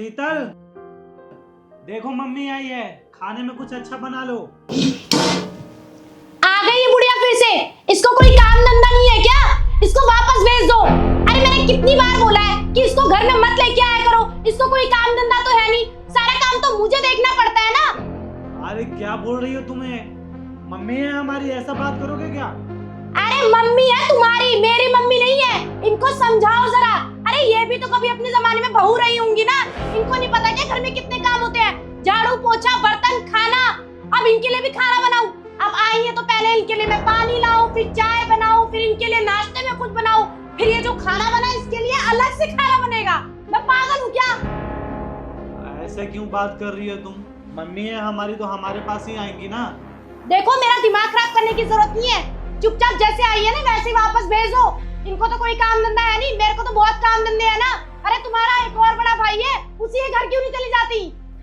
शीतल, देखो मम्मी आई है, खाने में कुछ अच्छा बना लो। आ गई ये बुढ़िया फिर से। इसको कोई काम धंधा नहीं है क्या? इसको वापस भेज दो। अरे मैंने कितनी बार बोला है कि इसको घर में मत लेके आया करो। इसको कोई काम धंधा तो है नहीं, सारा काम तो मुझे देखना पड़ता है ना। अरे क्या बोल रही हो तुम्हें? मम्मी है हमारी, ऐसा बात करोगे क्या? अरे मम्मी है तुम्हारी, मेरी मम्मी नहीं है। इनको समझाओ जरा। अरे ये भी तो कभी अपने जमाने में बहू रही होंगी ना। इनको नहीं पता क्या घर में कितने काम होते हैं? झाड़ू पोछा बर्तन खाना। अब इनके लिए भी खाना बनाऊं। अब आई है तो पहले इनके लिए मैं पानी लाऊं, फिर चाय बनाऊं, फिर इनके लिए नाश्ते में कुछ बनाऊं, फिर ये जो खाना बना इसके लिए अलग से खाना बनेगा। मैं पागल हूँ क्या? ऐसे क्यों बात कर रही हो तुम? मम्मी है हमारी तो हमारे पास ही आएंगी ना। देखो मेरा दिमाग खराब करने की जरूरत नहीं है। चुपचाप जैसे आई है ना वैसे ही वापस भेज दो। इनको तो कोई काम धंधा है नहीं, मेरे को तो बहुत काम धंधे है ना। अरे तुम्हारा एक और बड़ा भाई है, उसी के घर क्यों नहीं चली जाती?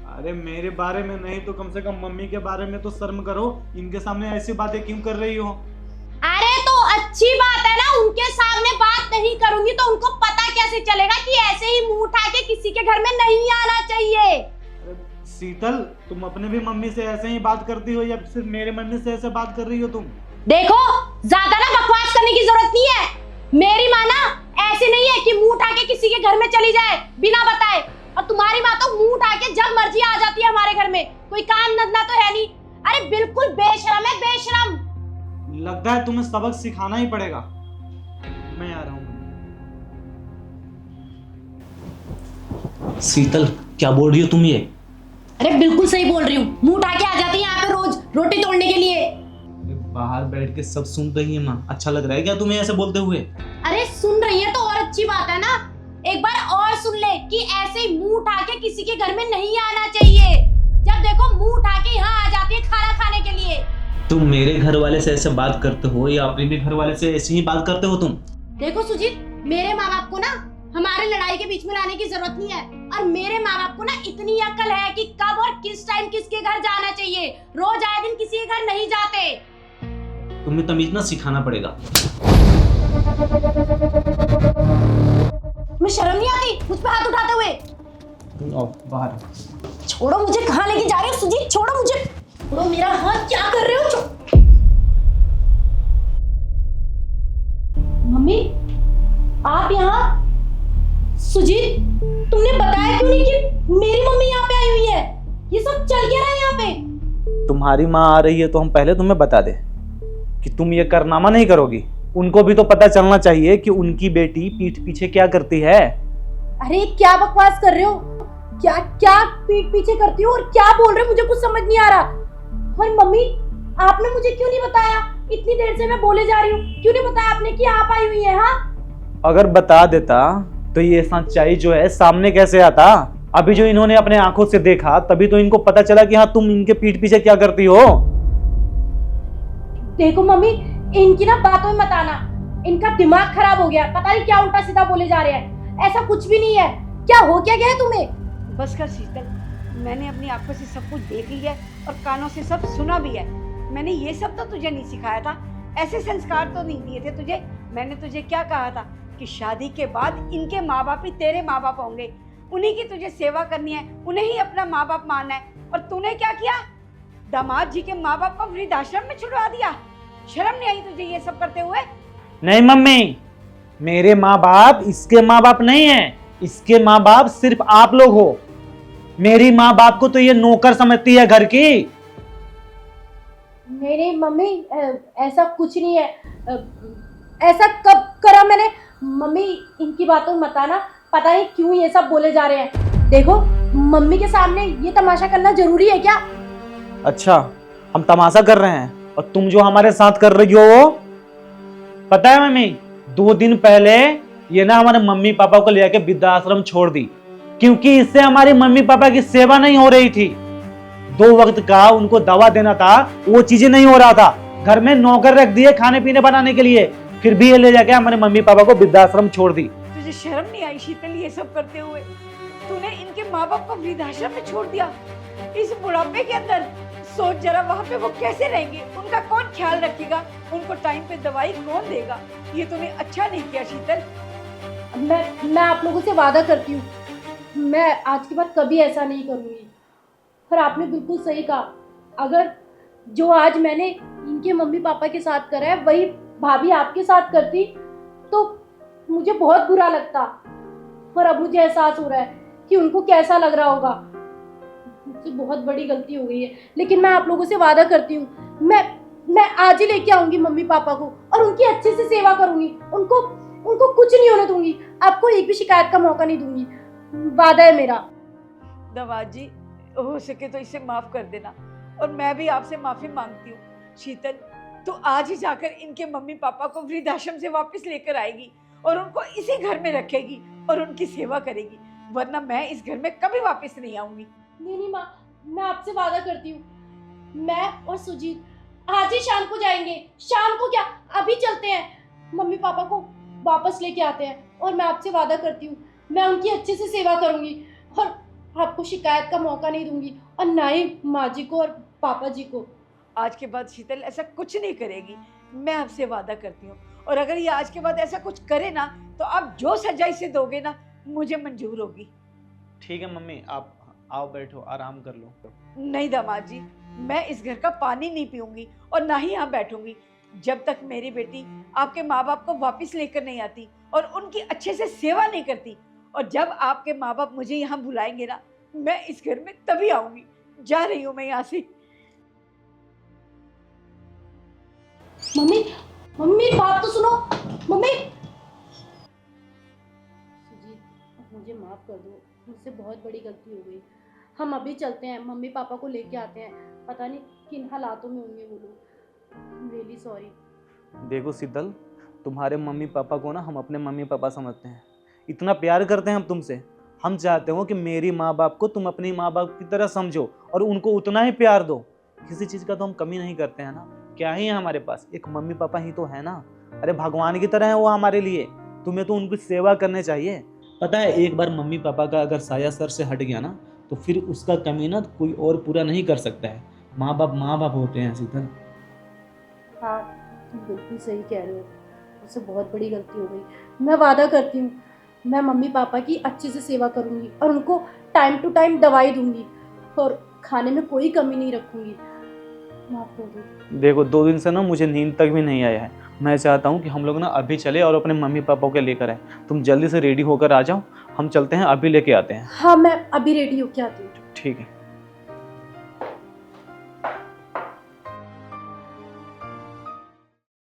अरे मेरे बारे में नहीं तो कम से कम मम्मी के बारे में तो शर्म करो। इनके सामने ऐसी बातें क्यों कर रही हो? अरे तो अच्छी बात है ना, उनके सामने बात नहीं करूंगी तो उनको पता कैसे चलेगा कि ऐसे ही मुंह उठा के किसी के घर में नहीं आना चाहिए। अरे शीतल, तुम अपने भी मम्मी से ऐसे ही बात करती हो या सिर्फ मेरे मम्मी से ऐसे बात कर रही हो तुम? देखो ज्यादा ना बकवास करने की जरूरत नहीं है। मेरी माँ ना ऐसे नहीं है कि मुंह उठा के किसी के घर में चली जाए बिना बताए। और तुम्हारी माँ तो मुंह उठा के जब मर्जी आ जाती है हमारे घर में, कोई काम धंधा तो है नहीं। अरे बिल्कुल बेशरम है, बेशरम। लगता है तुम्हें सबक सिखाना ही पड़ेगा। मैं आ रहा हूँ। शीतल, क्या बोल रही हो तुम ये? अरे बिल्कुल सही बोल रही हूँ। मुंह उठा के आ जाती है यहाँ पे रोज रोटी तोड़ने के लिए। बाहर बैठ के सब सुन रही है माँ, अच्छा लग रहा है क्या तुम्हें ऐसे बोलते हुए? अरे सुन रही है तो और अच्छी बात है ना। एक बार और सुन ले कि ऐसे ही मुंह उठा के किसी के घर में नहीं आना चाहिए। जब देखो मुंह उठा के यहाँ आ जाती है खाना खाने के लिए। तुम मेरे घर वाले से ऐसे बात करते हो या अपने भी घर वाले से ऐसे ही बात करते हो तुम? देखो सुजीत, मेरे माँ बाप को ना हमारे लड़ाई के बीच में लाने की जरूरत नहीं है। और मेरे माँ बाप को ना इतनी अक्ल है कि कब और किस टाइम किसके घर जाना चाहिए। रोज आए दिन किसी के घर नहीं जाते। तुम्हें तमीज ना सिखाना पड़ेगा। मैं शर्म नहीं आती मुझ पे हाथ उठाते हुए? आओ बाहर। छोड़ो मुझे, कहाँ लेके जा रहे हो सुजीत? छोड़ो मुझे, छोड़ो मेरा हाथ। क्या कर रहे हो? मम्मी आप यहाँ? सुजीत तुमने बताया क्यों नहीं कि मेरी मम्मी यहाँ पे आई हुई है? ये सब चल क्या रहा है यहाँ पे? तुम्हारी माँ आ रही है तो हम पहले तुम्हें बता दे कि तुम ये कारनामा नहीं करोगी। उनको भी तो पता चलना चाहिए कि उनकी बेटी पीठ पीछे क्या करती है। अरे क्या बकवास कर रहे हो? क्या क्या पीठ पीछे करती हो और क्या बोल रहे हो? मुझे कुछ समझ नहीं आ रहा। और मम्मी आपने मुझे क्यों नहीं बताया? इतनी देर से मैं बोले जा रही हूँ, क्यों नहीं बताया आपने कि आप आई हुई है? हाँ अगर बता देता तो ये सच्चाई जो है सामने कैसे आता? अभी जो इन्होंने अपने आंखों से देखा तभी तो इनको पता चला कि हाँ तुम इनके पीठ पीछे क्या करती हो। देखो मम्मी, इनकी ना बातों में मत आना। इनका दिमाग खराब हो गया, पता नहीं क्या उल्टा सीधा बोले जा रहे हैं। ऐसा कुछ भी नहीं है। क्या हो क्या गया है तुम्हें? बस कर शीतल, मैंने अपनी आंखों से सब कुछ देख लिया है और कानों से सब सुना भी है। मैंने ये सब तो तुझे नहीं सिखाया था, ऐसे संस्कार तो नहीं दिए थे तुझे। मैंने तुझे क्या कहा था कि शादी के बाद इनके माँ बाप ही तेरे माँ बाप होंगे, उन्हीं की तुझे सेवा करनी है, उन्हें ही अपना माँ बाप मानना है। और तूने क्या किया? दामाद जी के माँ बाप को वृद्धाश्रम में छुड़वा दिया। शर्म नहीं आई तुझे ये सब करते हुए? नहीं मम्मी, मेरे माँ बाप इसके माँ बाप नहीं है। इसके माँ बाप सिर्फ आप लोग हो। मेरी माँ बाप को तो ये नौकर समझती है घर की। नहीं मम्मी, ऐसा कुछ नहीं है। ऐसा कब करा मैंने? मम्मी इनकी बातों में मत आना, पता नहीं क्यों ये सब बोले जा रहे हैं। देखो मम्मी के सामने ये तमाशा करना जरूरी है क्या? अच्छा, हम तमाशा कर रहे हैं और तुम जो हमारे साथ कर रही हो वो पता है मम्मी, 2 दिन पहले ये ना हमारे मम्मी पापा को ले आके वृद्धाश्रम छोड़ दी, क्योंकि इससे हमारी मम्मी पापा की सेवा नहीं हो रही थी। 2 वक्त का उनको दवा देना था, वो चीजें नहीं हो रहा था। घर में नौकर रख दिए खाने पीने बनाने के लिए, फिर भी ये ले जाके हमारे मम्मी पापा को वृद्धाश्रम छोड़ दी। तुझे शर्म नहीं आई शीतल ये सब करते हुए? तूने इनके माँ बाप को वृद्धाश्रम में छोड़ दिया इस बुढ़ापे के अंदर। सोच जरा वहाँ पे वो कैसे रहेंगे, उनका कौन ख्याल रखेगा, उनको टाइम पे दवाई कौन देगा? ये तूने अच्छा नहीं किया शीतल। मैं आप लोगों से वादा करती हूँ, मैं आज के बाद कभी ऐसा नहीं करूँगी। और आपने बिल्कुल सही कहा, अगर जो आज मैंने इनके मम्मी पापा के साथ करा है वही भाभी आपके साथ करती तो मुझे बहुत बुरा लगता। और अब मुझे एहसास हो रहा है कि उनको कैसा लग रहा होगा। मुझसे बहुत बड़ी गलती हो गई है, लेकिन मैं आप लोगों से वादा करती हूँ, मैं आज ही लेके आऊंगी मम्मी पापा को और उनकी अच्छे से सेवा करूंगी। उनको कुछ नहीं होने दूंगी, आपको एक भी शिकायत का मौका नहीं दूंगी, वादा है मेरा। दमाद जी, हो सके तो इसे माफ कर देना, और मैं भी आपसे माफी मांगती हूँ। शीतल, तो आज ही जाकर इनके मम्मी पापा को वृद्धाश्रम से वापस लेकर आएगी और उनको इसी घर में रखेगी और उनकी सेवा करेगी, वरना मैं इस घर में कभी वापस नहीं आऊंगी। नहीं माँ, मैं आपसे वादा करती हूँ, मैं और सुजीत आज ही शाम को जाएंगे। शाम को क्या, अभी चलते हैं, मम्मी पापा को वापस लेके आते हैं। और मैं आपसे वादा करती हूँ, मैं उनकी अच्छे से सेवा करूंगी और आपको शिकायत का मौका नहीं दूंगी, और ना ही माँ जी को और पापा जी को। आज के बाद शीतल ऐसा कुछ नहीं करेगी, मैं आपसे वादा करती हूँ। और अगर ये आज के बाद ऐसा कुछ करे ना, तो आप जो सजा इसे दोगे ना, मुझे मंजूर होगी। ठीक है मम्मी, आप आओ, बैठो, आराम कर लो। नहीं दामाद जी, मैं इस घर का पानी नहीं पीऊंगी और ना ही यहाँ बैठूंगी जब तक मेरी बेटी आपके माँ बाप को वापस लेकर नहीं आती और उनकी अच्छे से सेवा नहीं करती। और जब आपके माँ बाप मुझे यहाँ बुलाएंगे ना, मैं इस घर में तभी आऊंगी। जा रही हूँ मैं यहाँ से। मम्मी, मम्मी बात तो सुनो। मम्मी, सुजीत मुझे माफ कर दो, मुझसे बहुत बड़ी गलती हो गई। हम अभी चलते हैं, मम्मी पापा को लेके आते हैं, पता नहीं किन हालातों में होंगे वो लोग। Really sorry. देखो शीतल, तुम्हारे मम्मी पापा को ना हम अपने मम्मी पापा समझते हैं, इतना प्यार करते हैं हम तुमसे। हम चाहते हो कि मेरी माँ बाप को तुम अपनी माँ बाप की तरह समझो और उनको उतना ही प्यार दो। किसी चीज़ का तो हम कमी नहीं करते हैं ना। क्या ही है हमारे पास, एक मम्मी पापा ही तो है ना। अरे भगवान की तरह है वो हमारे लिए, तुम्हें तो उनकी सेवा करने चाहिए। पता है, एक बार मम्मी पापा का अगर साया सर से हट गया ना, तो फिर उसका कमी ना कोई और पूरा नहीं कर सकता है। माँ बाप होते हैं शीतल। हाँ, तुम बिल्कुल सही कह रहे हो, मुझसे बहुत बड़ी गलती हो गई। मैं वादा करती हूँ, मैं मम्मी पापा की अच्छे से सेवा करूँगी और उनको टाइम टू टाइम दवाई दूंगी और खाने में कोई कमी नहीं रखूँगी। माफ कर दो। देखो 2 दिन से ना मुझे नींद तक भी नहीं आया है। मैं चाहता हूँ कि हम लोग ना अभी चले और अपने मम्मी पापा को लेकर आए। तुम जल्दी से रेडी होकर आ जाओ, हम चलते हैं, अभी लेके आते हैं। हाँ, मैं अभी रेडी होके आती हूँ। ठीक है।